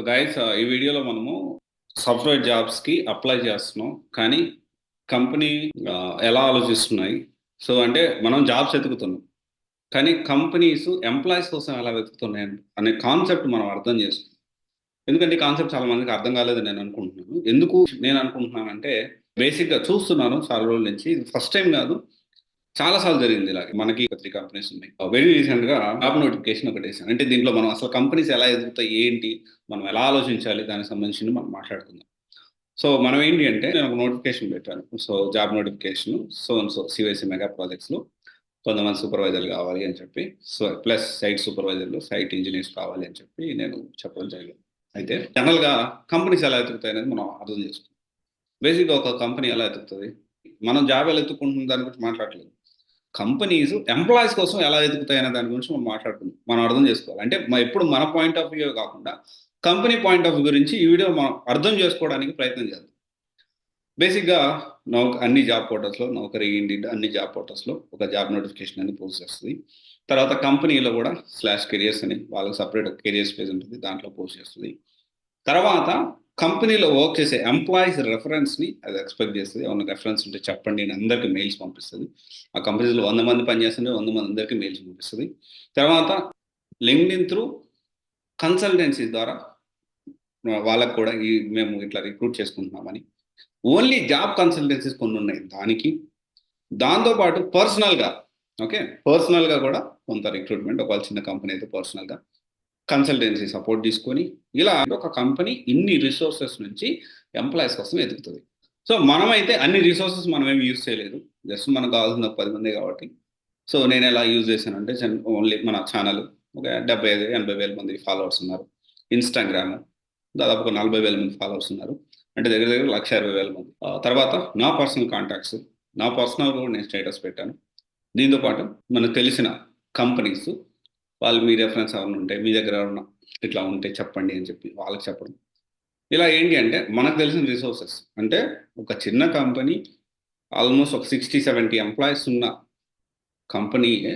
So guys ఈ వీడియోలో మనము సాఫ్ట్వేర్ జాబ్స్కి అప్లై చేస్తున్నాం. కానీ కంపెనీ ఎలా ఆలోచిస్తున్నాయి. సో అంటే మనం జాబ్స్ వెతుకుతున్నాం, కానీ కంపెనీస్ ఎంప్లాయీస్ కోసం ఎలా వెతుకుతున్నాయి అనే కాన్సెప్ట్ మనం అర్థం చేసుకున్నాం. ఎందుకంటే ఈ కాన్సెప్ట్ చాలా మందికి అర్థం కాలేదని నేను అనుకుంటున్నాను. ఎందుకు నేను అనుకుంటున్నానంటే, బేసిక్గా చూస్తున్నాను చాలా రోజుల నుంచి. ఇది ఫస్ట్ టైం కాదు, చాలా సార్లు జరిగింది ఇలాగే. మనకి 3 కంపెనీస్ ఉన్నాయి. వెరీ రీసెంట్‌గా జాబ్ నోటిఫికేషన్ ఒకటి వేసాను. అంటే దీంట్లో మనం అసలు కంపెనీస్ ఎలా ఎదుగుతాయి, ఏంటి, మనం ఎలా ఆలోచించాలి, దానికి సంబంధించింది మనం మాట్లాడుకుందాం. సో మనం ఏంటి అంటే, నేను ఒక నోటిఫికేషన్ పెట్టాను. So job notification so and so CVSC mega ప్రాజెక్ట్స్‌లో కొంతమంది సూపర్వైజర్లు కావాలి అని చెప్పి, సో ప్లస్ సైట్ సూపర్వైజర్లు, సైట్ ఇంజనీర్స్ కావాలి అని చెప్పి నేను చెప్పడం జరిగింది. అయితే జనరల్‌గా కంపెనీస్ ఎలా ఎదుగుతాయి అనేది మనం అర్థం చేసుకోవాలి. బేసిక్‌గా ఒక కంపెనీ ఎలా ఎదుగుతుంది, మనం జాబ్ ఎలా ఎత్తుకుంటున్న దాని గురించి మాట్లాడట్లేదు. కంపెనీస్ ఎంప్లాయీస్ కోసం ఎలా ఎదుగుతాయనే దాని గురించి మనం మాట్లాడుకుందాం. మనం అర్థం చేసుకోవాలి. అంటే ఎప్పుడు మన పాయింట్ ఆఫ్ వ్యూ కాకుండా కంపెనీ పాయింట్ ఆఫ్ వ్యూ గురించి ఈ వీడియో మనం అర్థం చేసుకోవడానికి ప్రయత్నం చేద్దాం. బేసిక్‌గా అన్ని జాబ్ పోర్టల్స్‌లో, నౌకరీ, ఇండిడ్ అన్ని జాబ్ పోర్టల్స్‌లో ఒక జాబ్ నోటిఫికేషన్ అనేది పోస్ట్ చేస్తది. తర్వాత కంపెనీలో కూడా /కెరియర్స్ అని వాళ్ళకి సెపరేట్ కెరియర్స్ పేజ్ ఉంటుంది. దాంట్లో పోస్ట్ చేస్తది. తర్వాత కంపెనీలో వర్క్ చేసే ఎంప్లాయీస్ రెఫరెన్స్‌ని అది ఎక్స్‌పెక్ట్ చేస్తది. ఏమన్నా రెఫరెన్స్ ఉంటే చెప్పండి అని అందరికి మెయిల్స్ పంపిస్తది. ఆ కంపెనీలో 100 మంది పనిచేస్తుంటే 100 మంది అందరికి మెయిల్స్ పంపిస్తది. తర్వాత లింక్డ్ఇన్ త్రూ కన్సల్టెన్సీ ద్వారా వాళ్ళకి కూడా మేము ఇట్లా రిక్రూట్ చేసుకుంటున్నామని ఓన్లీ జాబ్ కన్సల్టెన్సీస్ కొన్ని ఉన్నాయి దానికి. దాంతో పాటు పర్సనల్‌గా పర్సనల్‌గా కూడా కొంత రిక్రూట్మెంట్, ఒకవేళ చిన్న కంపెనీ అయితే పర్సనల్‌గా కన్సల్టెన్సీ సపోర్ట్ తీసుకొని, ఇలా ఒక కంపెనీ ఇన్ని రిసోర్సెస్ నుంచి ఎంప్లాయీస్ కోసం వెతుకుతుంది. సో మనమైతే అన్ని రిసోర్సెస్ మనమేమి యూజ్ చేయలేదు. జస్ట్ మనకు కావాల్సిన 10 మందే కాబట్టి. సో నేను ఎలా యూజ్ చేశానంటే, ఓన్లీ మన ఛానల్ ఒక 75,000-80,000 మంది ఫాలోవర్స్ ఉన్నారు. ఇన్‌స్టాగ్రామ్ దాదాపు ఒక 40,000 మంది ఫాలోవర్స్ ఉన్నారు. అంటే దగ్గర దగ్గర 1,20,000 మంది. తర్వాత నా పర్సనల్ కాంటాక్ట్స్, నా పర్సనల్ కూడా నేను స్టేటస్ పెట్టాను. దీంతో పాటు మనకు తెలిసిన కంపెనీస్ వాళ్ళు మీ రెఫరెన్స్ ఎవరైనా ఉంటే, మీ దగ్గర ఎవరన్నా ఇట్లా ఉంటే చెప్పండి అని చెప్పి వాళ్ళకి చెప్పడం. ఇలా ఏంటి అంటే మనకు తెలిసిన రిసోర్సెస్, అంటే ఒక చిన్న కంపెనీ ఆల్మోస్ట్ ఒక 60-70 ఎంప్లాయీస్ ఉన్న కంపెనీయే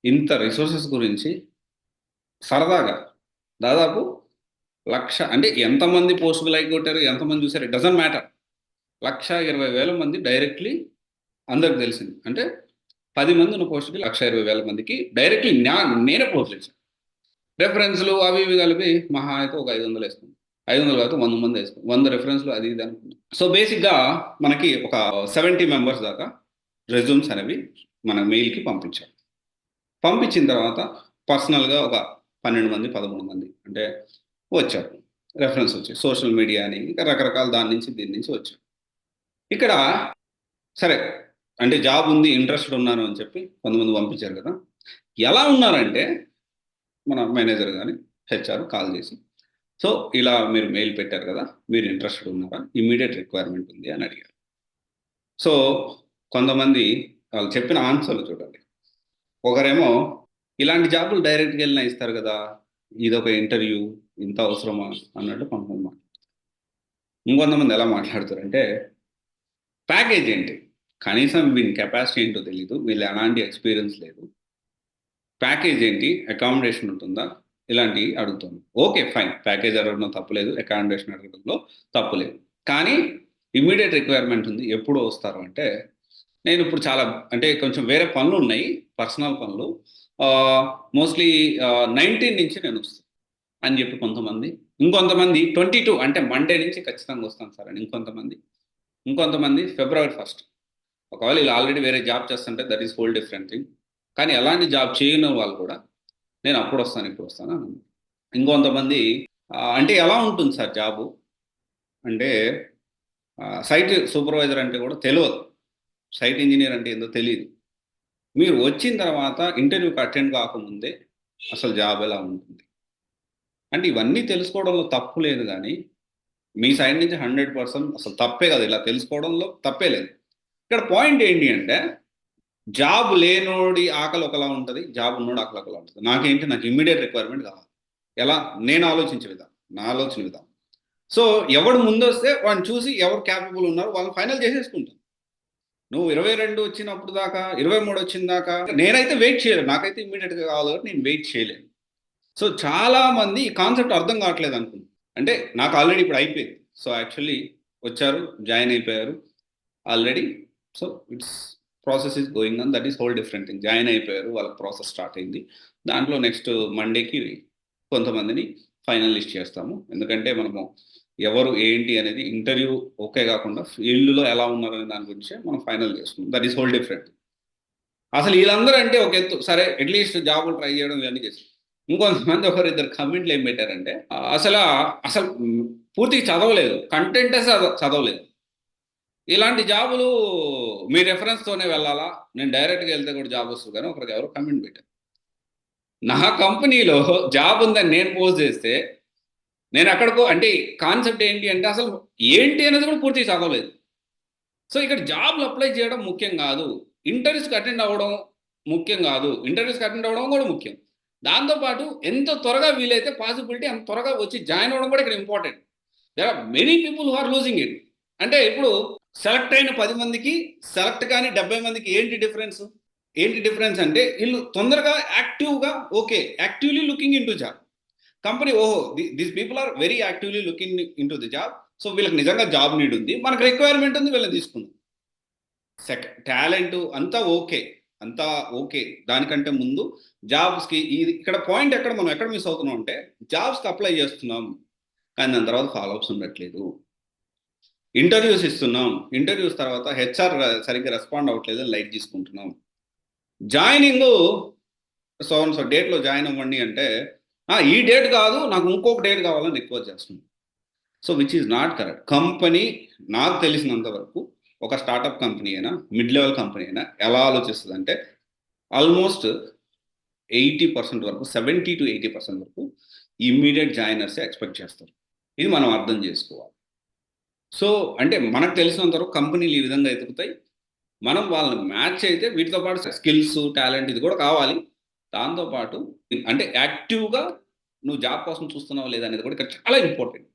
ఇంత రిసోర్సెస్ గురించి సరదాగా దాదాపు 1,00,000 అంటే ఎంతమంది పోస్ట్‌కి లైక్ కొట్టారు, ఎంతమంది చూసారు, ఇట్ డజంట్ మ్యాటర్. 1,20,000 మంది డైరెక్ట్‌లీ అందరికి తెలిసింది. అంటే 10 మంది ఉన్న పోస్ట్‌కి 1,20,000 మందికి డైరెక్ట్‌లీ నేనే పోస్ట్ చేశాను. రెఫరెన్స్‌లు అవి ఇవి కలిపి మహా అయితే ఒక 500 వేసుకుందాం. 500 కాకపోతే 100 మంది వేసుకుందాం. 100 రెఫరెన్స్‌లు అది ఇది అనుకుందాం. సో బేసిక్‌గా మనకి ఒక 70 మెంబర్స్ దాకా రెజ్యూమ్స్ అనేవి మన మెయిల్‌కి పంపించాం. పంపించిన తర్వాత పర్సనల్‌గా ఒక 12 మంది, 13 మంది అంటే వచ్చారు. రెఫరెన్స్ వచ్చాయి. సోషల్ మీడియా అని ఇంకా రకరకాల దాని నుంచి దీని నుంచి వచ్చాయి. ఇక్కడ సరే, అంటే జాబ్ ఉంది, ఇంట్రెస్టెడ్ ఉన్నాను అని చెప్పి కొంతమంది పంపించారు కదా! ఎలా ఉన్నారంటే మన మేనేజర్ గాని, హెచ్ఆర్ కాల్ చేసి, "సో, ఇలా మీరు మెయిల్ పెట్టారు కదా! మీరు ఇంట్రెస్టెడ్ ఉన్నారా? ఇమ్మీడియేట్ రిక్వైర్మెంట్ ఉంది" అని అడిగారు. సో, కొంతమంది వాళ్ళు చెప్పిన ఆన్సర్‌లు చూడండి. ఒకరేమో, "ఇలాంటి జాబులు డైరెక్ట్‌గా ఎళ్ళినా ఇస్తారు కదా! ఇదొక ఇంటర్వ్యూ, ఇంత అవసరమా?" అన్నట్టు కొంతమంది ఇంకొంతమంది ఎలా మాట్లాడుతారంటే, "ప్యాకేజ్ ఏంటి? కనీసం వీని కెపాసిటీ ఏంటో తెలీదు. వీళ్ళు ఎలాంటి ఎక్స్‌పీరియన్స్ లేదు. ప్యాకేజ్ ఏంటి? అకామిడేషన్ ఉంటుందా?" ఇలాంటివి అడుగుతాను. ఓకే. ఫైన్. ప్యాకేజ్ అడగడంలో తప్పులేదు. అకామిడేషన్ అడగడంలో తప్పులేదు. కానీ ఇమ్మీడియేట్ రిక్వైర్మెంట్ ఉంది. ఎప్పుడు వస్తారు అంటే, నేను ఇప్పుడు చాలా అంటే కొంచెం వేరే పనులున్నాయి. పర్సనల్ పనులు. మోస్ట్‌లీ 19 నుంచి నేనొస్తాను అని చెప్పి కొంతమంది. ఇంకొంతమంది 22 అంటే మండే నుంచి ఖచ్చితంగా వస్తాను సార్ అని ఇంకొంతమంది ఫిబ్రవరి 1 ఒకవేళ ఈళ్ళు ఆల్రెడీ వేరే జాబ్ చేస్తుంటే that is whole different thing. కానీ ఎలాంటి జాబ్ చేయని వాళ్ళు కూడా నేను అప్పుడొస్తాను, ఇప్పుడొస్తాను అని అన్నారు. ఇంకొంతమంది అంటే ఎలా ఉంటుంది సార్ జాబు అంటే సైట్ సూపర్వైజర్ అంటే కూడా తెలవదు. సైట్ ఇంజినీర్ అంటే ఏందో తెలీదు. మీరు వచ్చిన తర్వాత ఇంటర్వ్యూకి అటెండ్ కాకముందే అసలు జాబ్ ఎలా ఉంటుంది? అంటే ఇవన్నీ తెలుసుకోవడంలో తప్పు లేదు గానీ, మీ సైడ్ నుంచి 100% అసలు తప్పే కాదు. ఇలా తెలుసుకోవడంలో తప్పే లేదు. ఇక్కడ పాయింట్ ఏంటి అంటే, జాబ్ లేనోడి ఆకలి ఒకలా ఉంటది. జాబ్ ఉన్నోడి ఆకలి ఒకలా ఉంటది. నాకు ఇమ్మీడియేట్ రిక్వైర్మెంట్ కావాలి. ఎలా? నేను ఆలోచించే విధానం. నా ఆలోచన విధానం. సో, ఎవడు ముందొస్తే వాడిని చూసి ఎవరు కేపబుల్ ఉన్నారో వాళ్ళని ఫైనల్ చేసేసుకుంటాను. నువ్వు 22 వచ్చినప్పుడు దాకా, 23 వచ్చిన దాకా నేనైతే వెయిట్ చేయలేను. నాకైతే ఇమ్మీడియేట్‌గా కావాలి కాబట్టి నేను వెయిట్ చేయలేను. సో చాలా మంది ఈ కాన్సెప్ట్ అర్థం కావట్లేదు అనుకుంటున్నాను. అంటే నాకు ఆల్రెడీ ఇప్పుడు అయిపోయింది. సో యాక్చువల్లీ వచ్చారు, జాయిన్ అయిపోయారు already. So it's process is going on, that is whole different thing. Join అయిపోయారు, వాళ్ళకి ప్రాసెస్ స్టార్ట్ అయింది. దాంట్లో నెక్స్ట్ మండేకి కొంతమందిని ఫైనల్ లిస్ట్ చేస్తాము. ఎందుకంటే మనము ఎవరు ఏంటి అనేది ఇంటర్వ్యూ ఓకే కాకుండా ఫీల్డ్లో ఎలా ఉన్నారు అనే దాని గురించే మనం ఫైనల్ చేస్తున్నాం. That is whole different. అసలు వీళ్ళందరూ అంటే ఒక ఎత్తు, సరే అట్లీస్ట్ జాబులు ట్రై చేయడం ఇవన్నీ చేసి, ఇంకొంతమంది ఒకరు ఇద్దరు కమెంట్లు ఏం పెట్టారంటే అసలు అసలు పూర్తిగా చదవలేదు, కంటెంటే చదవలేదు. ఇలాంటి జాబులు మీ రెఫరెన్స్తోనే వెళ్ళాలా, నేను డైరెక్ట్గా వెళ్తే కూడా జాబ్ వస్తుంది కానీ ఒకరికి ఎవరు కమెంట్ పెట్టారు. నా కంపెనీలో జాబ్ ఉందని నేను పోస్ట్ చేస్తే నేను అక్కడికో అంటే కాన్సెప్ట్ ఏంటి అంటే అసలు ఏంటి అనేది కూడా పూర్తిగా చదవలేదు. సో ఇక్కడ జాబ్లు అప్లై చేయడం ముఖ్యం కాదు, ఇంటర్వ్యూస్కి అటెండ్ అవ్వడం ముఖ్యం కాదు, ఇంటర్వ్యూస్కి అటెండ్ అవ్వడం కూడా ముఖ్యం. దాంతోపాటు ఎంత త్వరగా వీలైతే పాసిబిలిటీ అంత త్వరగా వచ్చి జాయిన్ అవ్వడం కూడా ఇక్కడ important. There are many people who are losing it. అంటే ఇప్పుడు సెలెక్ట్ అయిన 10 మందికి సెలెక్ట్ కానీ 70 మందికి ఏంటి డిఫరెన్స్? ఏంటి డిఫరెన్స్ అంటే వీళ్ళు తొందరగా యాక్టివ్గా okay actively looking into job. Company ఓహో these people are very actively looking into the job. So వీళ్ళకి నిజంగా జాబ్ నీడ్ ఉంది, మనకు రిక్వైర్మెంట్ ఉంది, వీళ్ళని తీసుకుందాం. టాలెంట్ అంతా ఓకే, అంతా ఓకే. దానికంటే ముందు జాబ్స్కి ఇక్కడ పాయింట్ ఎక్కడ మనం ఎక్కడ మిస్ అవుతున్నాం అంటే జాబ్స్కి అప్లై చేస్తున్నాం కానీ దాని తర్వాత ఫాలోఅప్స్ ఉండట్లేదు. ఇంటర్వ్యూస్ ఇస్తున్నాం, ఇంటర్వ్యూస్ తర్వాత హెచ్ఆర్ సరిగ్గా రెస్పాండ్ అవ్వట్లేదు, లైట్ తీసుకుంటున్నాం. జాయినింగ్ సో డేట్లో జాయిన్ అవ్వండి అంటే ఈ డేట్ కాదు నాకు ఇంకొక డేట్ కావాలని రిక్వెస్ట్ చేస్తున్నాం. So which is not correct. Company నాకు తెలిసినంత వరకు ఒక స్టార్టప్ కంపెనీ అయినా మిడ్ లెవెల్ కంపెనీ అయినా ఎలా ఆలోచిస్తుంది అంటే ఆల్మోస్ట్ 80% వరకు 70 to 80% వరకు ఇమ్మీడియట్ జాయినర్సే ఎక్స్పెక్ట్ చేస్తారు. ఇది మనం అర్థం చేసుకోవాలి. సో అంటే మనకు తెలిసినంత వరకు కంపెనీలు ఈ విధంగా ఎదుగుతాయి. మనం వాళ్ళని మ్యాచ్ అయితే వీటితో పాటు స్కిల్స్ టాలెంట్ ఇది కూడా కావాలి. దాంతోపాటు అంటే యాక్టివ్గా నువ్వు జాబ్ కోసం చూస్తున్నావు లేదా అనేది కూడా ఇక్కడ చాలా ఇంపార్టెంట్,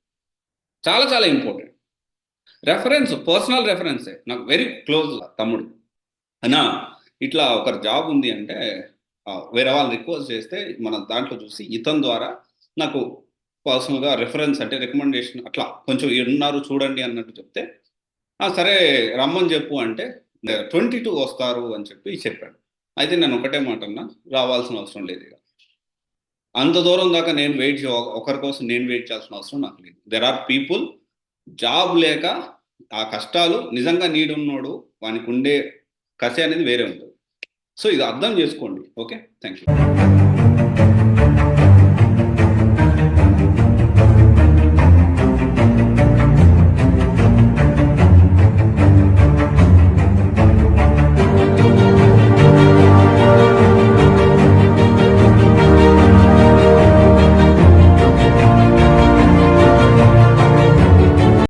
చాలా చాలా ఇంపార్టెంట్. రెఫరెన్స్ పర్సనల్ రెఫరెన్సే, నాకు వెరీ క్లోజ్ తమ్ముడు అన్నా ఇట్లా ఒక జాబ్ ఉంది అంటే వేరే వాళ్ళు రిక్వెస్ట్ చేస్తే మనం దాంట్లో చూసి ఇతని ద్వారా నాకు పర్సనల్గా రెఫరెన్స్ అంటే రికమెండేషన్ అట్లా కొంచెం ఉన్నారు చూడండి అన్నట్టు చెప్తే సరే రమ్మని చెప్పు అంటే 22 వస్తారు అని చెప్పాడు. అయితే నేను ఒకటే మాట అన్నా, రావాల్సిన అవసరం లేదు. ఇక అంత దూరం దాకా నేను ఒకరి కోసం నేను వెయిట్ చేయాల్సిన అవసరం నాకు లేదు. దెర్ ఆర్ పీపుల్ జాబ్ లేక ఆ కష్టాలు నిజంగా నీడ్ ఉన్నోడు వానికి ఉండే కసి అనేది వేరే ఉంటుంది. సో ఇది అర్థం చేసుకోండి. Okay, thank you.